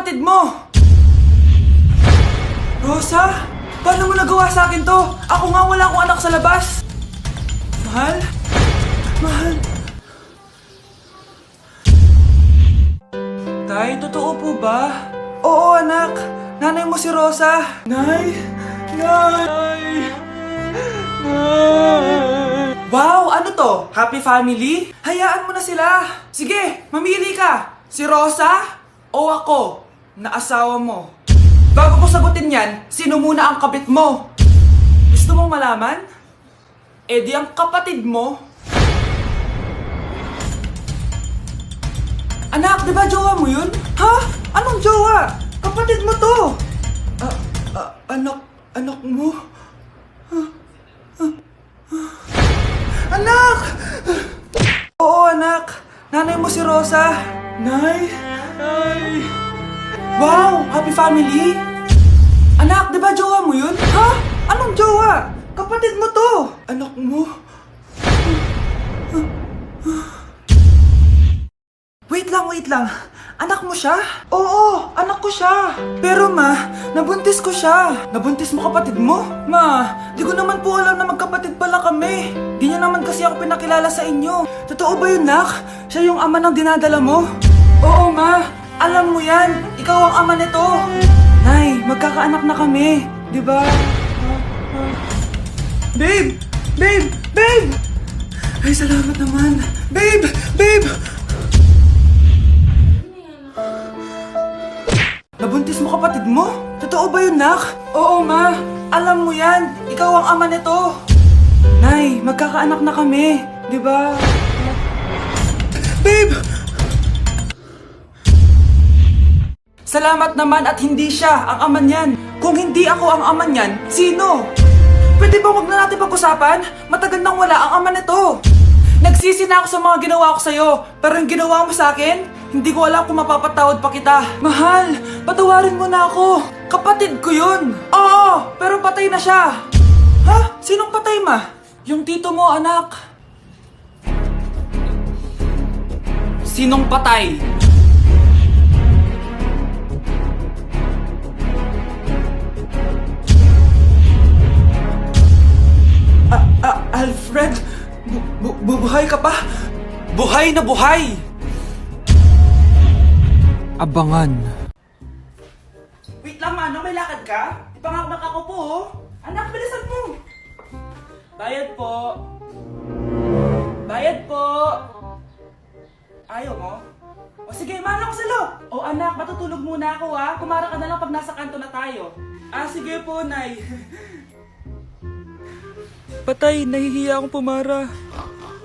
kapatid mo! Rosa? Paano mo nagawa sa akin to? Ako nga wala akong anak sa labas! Mahal? Mahal? Tay, totoo po ba? Oo, anak. Nanay mo si Rosa. Nay? Nay? Nay? Wow, ano to? Happy family? Hayaan mo na sila. Sige, mamili ka. Si Rosa o ako na asawa mo? Bago ko sagutin yan, sino muna ang kabit mo? Gusto mong malaman? Eh di ang kapatid mo. Anak, di ba jowa mo yun? Ha? Anong jowa? Kapatid mo to! Anak mo? Anak! Oo, anak. Nanay mo si Rosa. Nay? Nay? Wow! Happy family? Anak, di ba jowa mo yun? Ha? Anong jowa? Kapatid mo to! Anak mo? Wait lang. Anak mo siya? Oo, anak ko siya. Pero ma, nabuntis ko siya. Nabuntis mo kapatid mo? Ma, di ko naman po alam na magkapatid pala kami. Di niya naman kasi ako pinakilala sa inyo. Totoo ba yun, nak? Siya yung ama ng dinadala mo? Oo, ma. Alam mo yan. Ikaw ang ama nito. Nay, magkakaanak na kami. Di ba? Babe! Ay, salamat naman. Babe! Nabuntis mo kapatid mo? Totoo ba yun, nak? Oo, ma. Alam mo yan. Ikaw ang ama nito. Nay, magkakaanak na kami. Di ba? Babe! Salamat naman at hindi siya ang ama niyan. Kung hindi ako ang ama niyan, sino? Pwede ba wag na natin pag-usapan? Matagal nang wala ang ama nito. Nagsisi na ako sa mga ginawa ko sa'yo. Pero yung ginawa mo sa akin, hindi ko alam kung mapapatawad pa kita. Mahal, patawarin mo na ako. Kapatid ko yun. Oo, pero patay na siya. Ha? Sinong patay, ma? Yung tito mo, anak. Sinong patay? Alfred? Buhay ka pa? Buhay na buhay! Abangan. Wait lang, Manong. May lakad ka? Ipangakmak ako po, oh. Anak, bilisan mo. Bayad po. Ayaw mo? O sige, Manong, salo. O anak, matutulog muna ako, ha. Kumara ka na lang pag nasa kanto na tayo. Sige po, Nay. Patay, nahihiya akong pumara.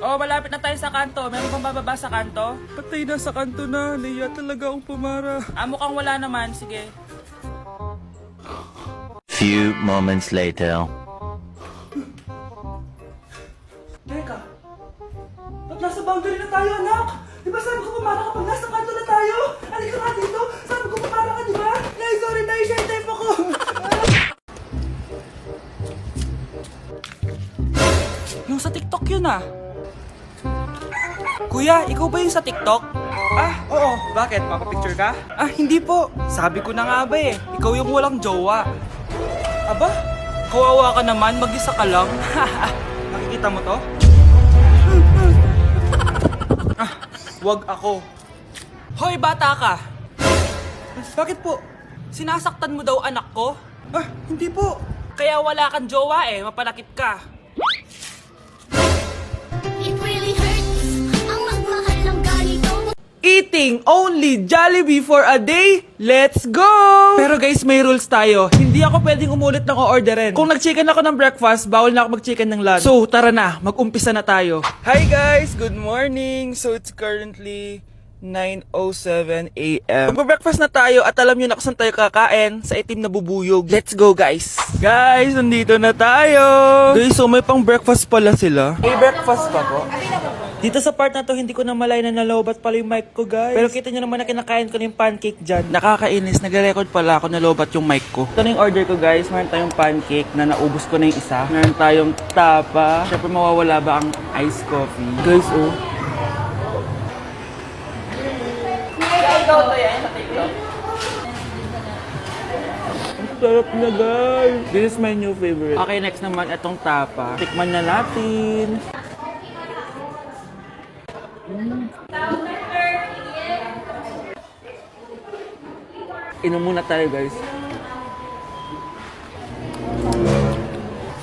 Oh, malapit na tayo sa kanto. Meron bang bababa sa kanto? Patay na sa kanto na. Nahiya talaga akong pumara. Mukhang wala naman. Sige. Few moments later. Teka. Ba't nasa boundary na tayo, anak? Di ba sabi ko pumara kapag nasa kanto na tayo? Halika nga dito. Sabi ko pumara ka, di ba? Nay, sorry, Nay. Share type ako. Yung sa TikTok yun, ah. Kuya, ikaw ba yung sa TikTok? Oo. Bakit? Papapicture ka? Hindi po. Sabi ko na nga ba eh. Ikaw yung walang jowa. Aba? Kawawa ka naman. Mag-isa ka lang. Nakikita mo to? Wag ako. Hoy, bata ka! Bakit po? Sinasaktan mo daw anak ko? Hindi po. Kaya wala kang jowa eh. Mapanakit ka. It really hurts ang magmahal ng ganito. Eating only Jollibee for a day? Let's go! Pero guys, may rules tayo. Hindi ako pwedeng umulit ng o-orderin. Kung nag-chicken ako ng breakfast, bawal na ako mag-chicken ng lunch. So, tara na. Mag-umpisa na tayo. Hi guys! Good morning! So, it's currently 9:07 a.m. Magpa-breakfast na tayo at alam nyo na kung saan tayo kakain sa itim na bubuyog. Let's go guys! Guys, nandito na tayo! Guys, so may pang breakfast pala sila. May breakfast pa po? Dito sa part na to, hindi ko na malay na nalobat pala yung mic ko, guys. Pero kita nyo naman na kinakain ko na yung pancake dyan. Nakakainis, nagre-record pala ako nalobat yung mic ko. Ito na yung order ko, guys. Meron tayong pancake na naubos ko na yung isa. Meron tayong tapa. Siyempre mawawala ba ang iced coffee? Guys, oh. Ikaw to yan, sa TikTok. sarap na guys. This is my new favorite. Okay, next naman itong tapa. Tikman na natin. Inom muna tayo guys.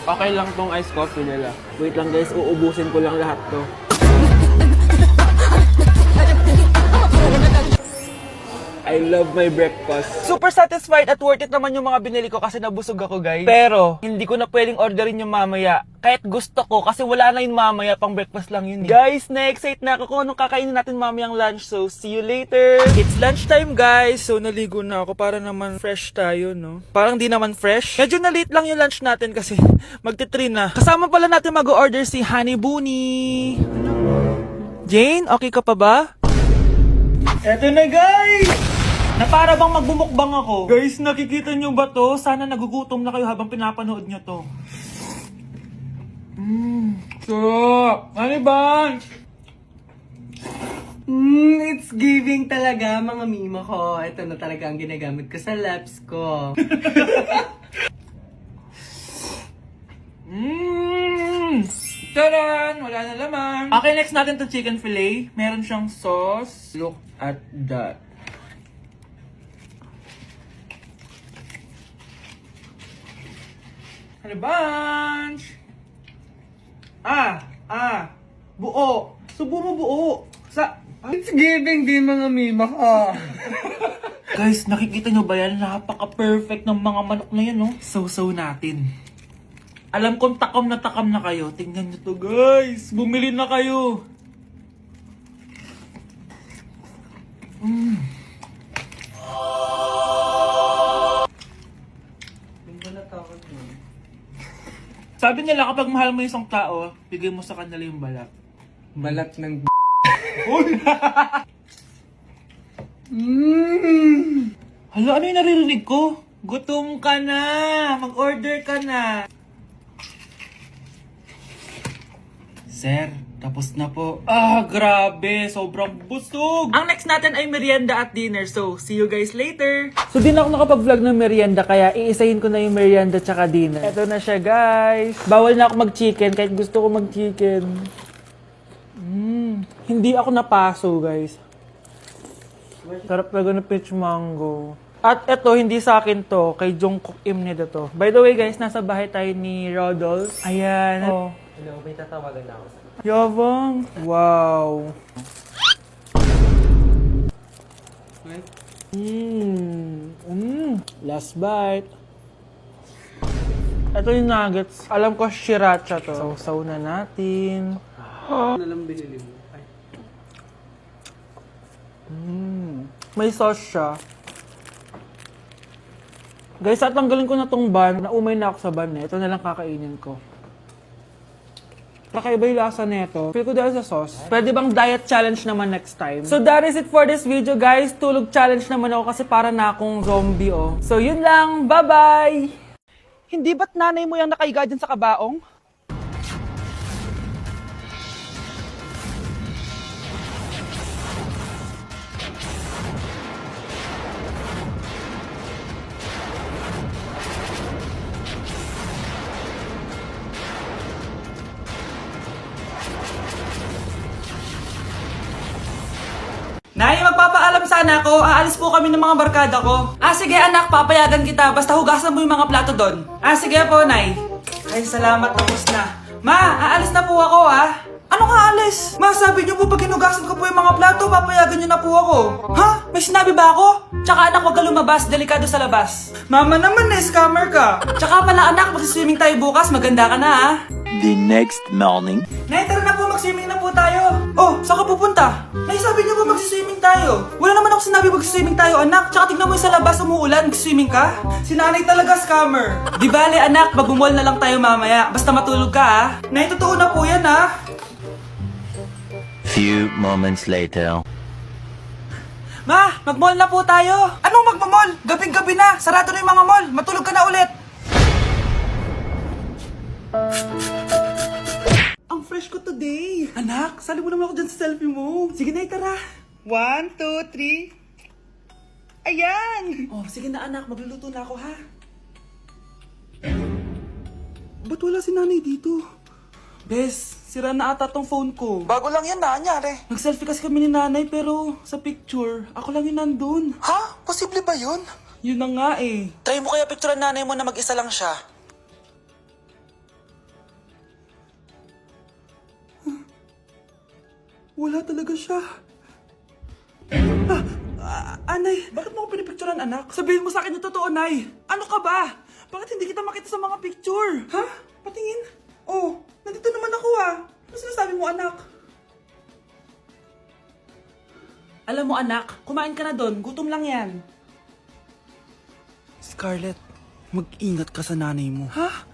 Okay lang tong iced coffee nila. Wait lang guys, uubusin ko lang lahat to. I love my breakfast. Super satisfied at worth it naman yung mga binili ko kasi nabusog ako guys. Pero, hindi ko na pwedeng orderin yung mamaya. Kahit gusto ko kasi wala na yung mamaya, pang breakfast lang yun eh. Guys, na-excite na ako kung anong kakainin natin mamayang lunch. So, see you later. It's lunchtime guys. So, naligo na ako para naman fresh tayo, no? Parang di naman fresh. Medyo na-late lang yung lunch natin kasi magti-3 na. Kasama pala natin mag-order si Honey Bunny. Jane, okay ka pa ba? Eto na guys! Na para bang magbumukbang ako. Guys, nakikita nyo ba to? Sana nagugutom na kayo habang pinapanood nyo to. Sarap! Ano ba? It's giving talaga mga mima ko. Ito na talaga ang ginagamit ko sa labs ko. Taran! Wala na laman. Okay, next natin to chicken fillet. Meron siyang sauce. Look at that. Ano bunch? Buo. Subo mo buo. It's giving din mga mima ko. Guys, nakikita nyo ba yan? Napaka-perfect ng mga manok na yan, no? So natin. Alam kong takam na kayo. Tingnan nyo to, guys. Bumili na kayo. Sabi nila kapag mahal mo yung isang tao, bigay mo sa kanila yung balat. Balat ng Hala, ano yung naririnig ko? Gutom ka na! Mag-order ka na! Sir, tapos na po. Grabe! Sobrang busog! Ang next natin ay merienda at dinner. So, see you guys later! So, di na ako nakapag-vlog ng merienda, kaya iisahin ko na yung merienda tsaka dinner. Eto na siya, guys! Bawal na ako mag-chicken, kahit gusto ko mag-chicken. Hindi ako napaso, guys. Sarap talaga ng peach mango. At eto, hindi sa akin to. Kay Jungkook Imnida to. By the way, guys, nasa bahay tayo ni Rodolph. Ayan. Oh. Hello, may tatawagan na ako. Yabang. Wow. Last bite. Ito yung nuggets. Alam ko sriracha to. Sausaw na natin. Ano lang binili mo? Ay. May sauce siya. Guys, at tanggalin ko na tong bun. Naumay na ako sa bun eh. Ito na lang kakainin ko. Kakaiba yung lasa nito. Feel ko dahil sa sauce. Pwede bang diet challenge naman next time? So that is it for this video guys. Tulog challenge naman ako kasi para na akong zombie oh. So yun lang. Bye-bye! Hindi ba't nanay mo yung nakaiga dyan sa kabaong? Nay, magpapaalam sana ako. Aalis po kami ng mga barkada ko. Sige anak, papayagan kita. Basta hugasan mo yung mga plato doon. Sige po, Nay. Ay, salamat. Tapos na. Ma, aalis na po ako Ano nga aalis? Ma, sabi niyo po pag hinugasan ko po yung mga plato, papayagan niyo na po ako. Ha? May sinabi ba ako? Tsaka anak, huwag ka lumabas. Delikado sa labas. Mama naman, scammer ka. Tsaka pala anak, magsiswimming tayo bukas. Maganda ka na The next morning. Nay, tara na po, mag-swimming na po tayo. Oh, saan ka pupunta? Nay, sabi niyo po mag-swimming tayo. Wala naman ako sinabi mag-swimming tayo, anak. Tsaka tignan mo yung sa labas, umuulan, mag-swimming ka. Si nanay talaga scammer. Di bale, anak, mag-mall na lang tayo mamaya. Basta matulog ka, Nay, totoo na po yan, Few moments later. Ma, mag-mall na po tayo. Anong mag-mall? Gabing-gabi na. Sarado na yung mga mall. Matulog ka na ulit. Ang fresh ko today. Anak, sali mo naman ako dyan sa selfie mo. Sige na, tara. 1, 2, 3. Ayan! Oh, sige na anak, magluluto na ako ha. Ba't wala si nanay dito? Bes, sira na ata tong phone ko. Bago lang yan, nangyari. Nag-selfie kasi kami ni nanay pero sa picture, ako lang yung nandun. Ha? Posible ba yun? Yun na nga eh. Try mo kaya picturean nanay mo na mag-isa lang siya. Wala talaga siya. Anay, bakit mo ako pinipicturean, anak? Sabihin mo sa akin yung totoo, Nay. Ano ka ba? Bakit hindi kita makita sa mga picture? Ha? Patingin? Oh, nandito naman ako ah. Ano sinasabi mo, anak? Alam mo, anak, kumain ka na doon. Gutom lang yan. Scarlett, mag-ingat ka sa nanay mo. Ha?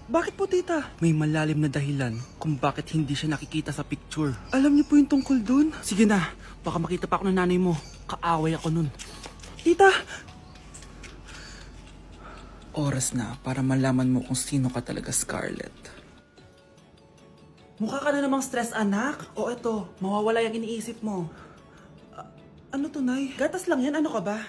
Bakit po, tita? May malalim na dahilan kung bakit hindi siya nakikita sa picture. Alam niyo po yung tungkol dun? Sige na, baka makita pa ako ng nanay mo. Kaaway ako nun. Tita! Oras na para malaman mo kung sino ka talaga, Scarlett. Mukha ka na namang stress, anak. O eto, mawawala yung iniisip mo. Ano to, Nay? Gatas lang yan, ano ka ba?